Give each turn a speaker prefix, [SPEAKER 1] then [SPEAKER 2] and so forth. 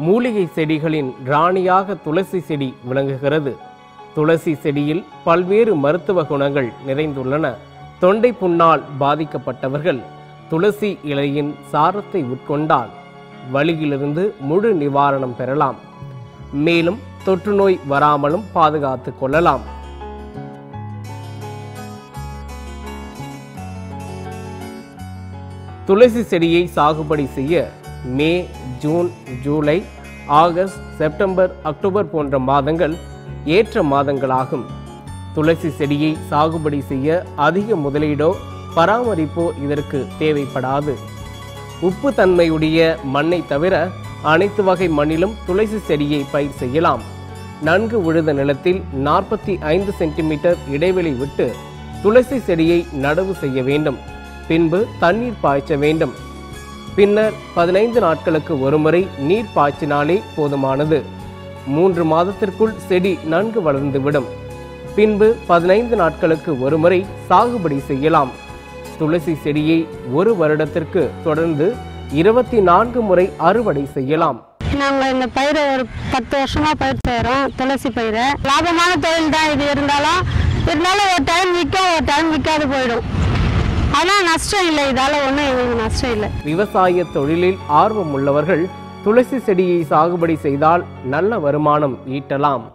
[SPEAKER 1] மூலிகை செடிகளின் ராணியாக துளசி செடி விளங்குகிறது. துளசி செடியில் பல்வேறு மருத்துவ குணங்கள் நிறைந்துள்ளன. தொண்டை புண்ணால் பாதிக்கப்பட்டவர்கள் துளசி இலையின் சாரத்தை உட்கொண்டால் வலியிலிருந்து முழு நிவாரணம் பெறலாம். மேலும் தொற்றுநோய் வராமலும் பாதுகாத்து கொள்ளலாம். துளசி செடியை சாகுபடி செய்ய May, June, July, August, September, October போன்ற மாதங்கள் ஏற்ற மாதங்களாகும். துளசி செடியை சாகுபடி செய்ய அதிக முதலீடோ பராமரிப்போ இதற்கு தேவைப்படாது. உப்பு தன்மையுடைய மண்ணை தவிர அனைத்து வகை மண்ணிலும் துளசி செடியை பயிர் செய்யலாம். நன்கு உழுத நிலத்தில் 45 சென்டிமீட்டர் இடைவெளி விட்டு துளசி செடியை நடவு செய்ய வேண்டும். பின்பு தண்ணீர் பாய்ச்ச வேண்டும். பின்னர் 15 நாட்களுக்கு ஒருமுறை நீர் பாய்ச்சினாலே போதுமானது. 3 மாதத்திற்குள் செடி நன்கு வளர்ந்துவிடும். பின்பு 15 நாட்களுக்கு ஒருமுறை சாகுபடி செய்யலாம். துளசி செடியை 1 வருடத்திற்கு தொடர்ந்து 24 முறை அறுவடை செய்யலாம்.
[SPEAKER 2] நாங்கள் இந்த பயிரை ஒரு 10 வருஷமா பயிர் செய்கிறோம். துளசி பயிரை லாபமான தொழில் தான் இது. இருந்தாலும் ஒரு டைம் விற்கும், ஒரு டைம் விற்காது போயிடும். ஆனால் நஷ்டம் இல்லை. இதால் ஒன்றும் எங்களுக்கு நஷ்டம் இல்லை.
[SPEAKER 1] விவசாய தொழிலில் ஆர்வம் உள்ளவர்கள் துளசி செடியை சாகுபடி செய்தால் நல்ல வருமானம் ஈட்டலாம்.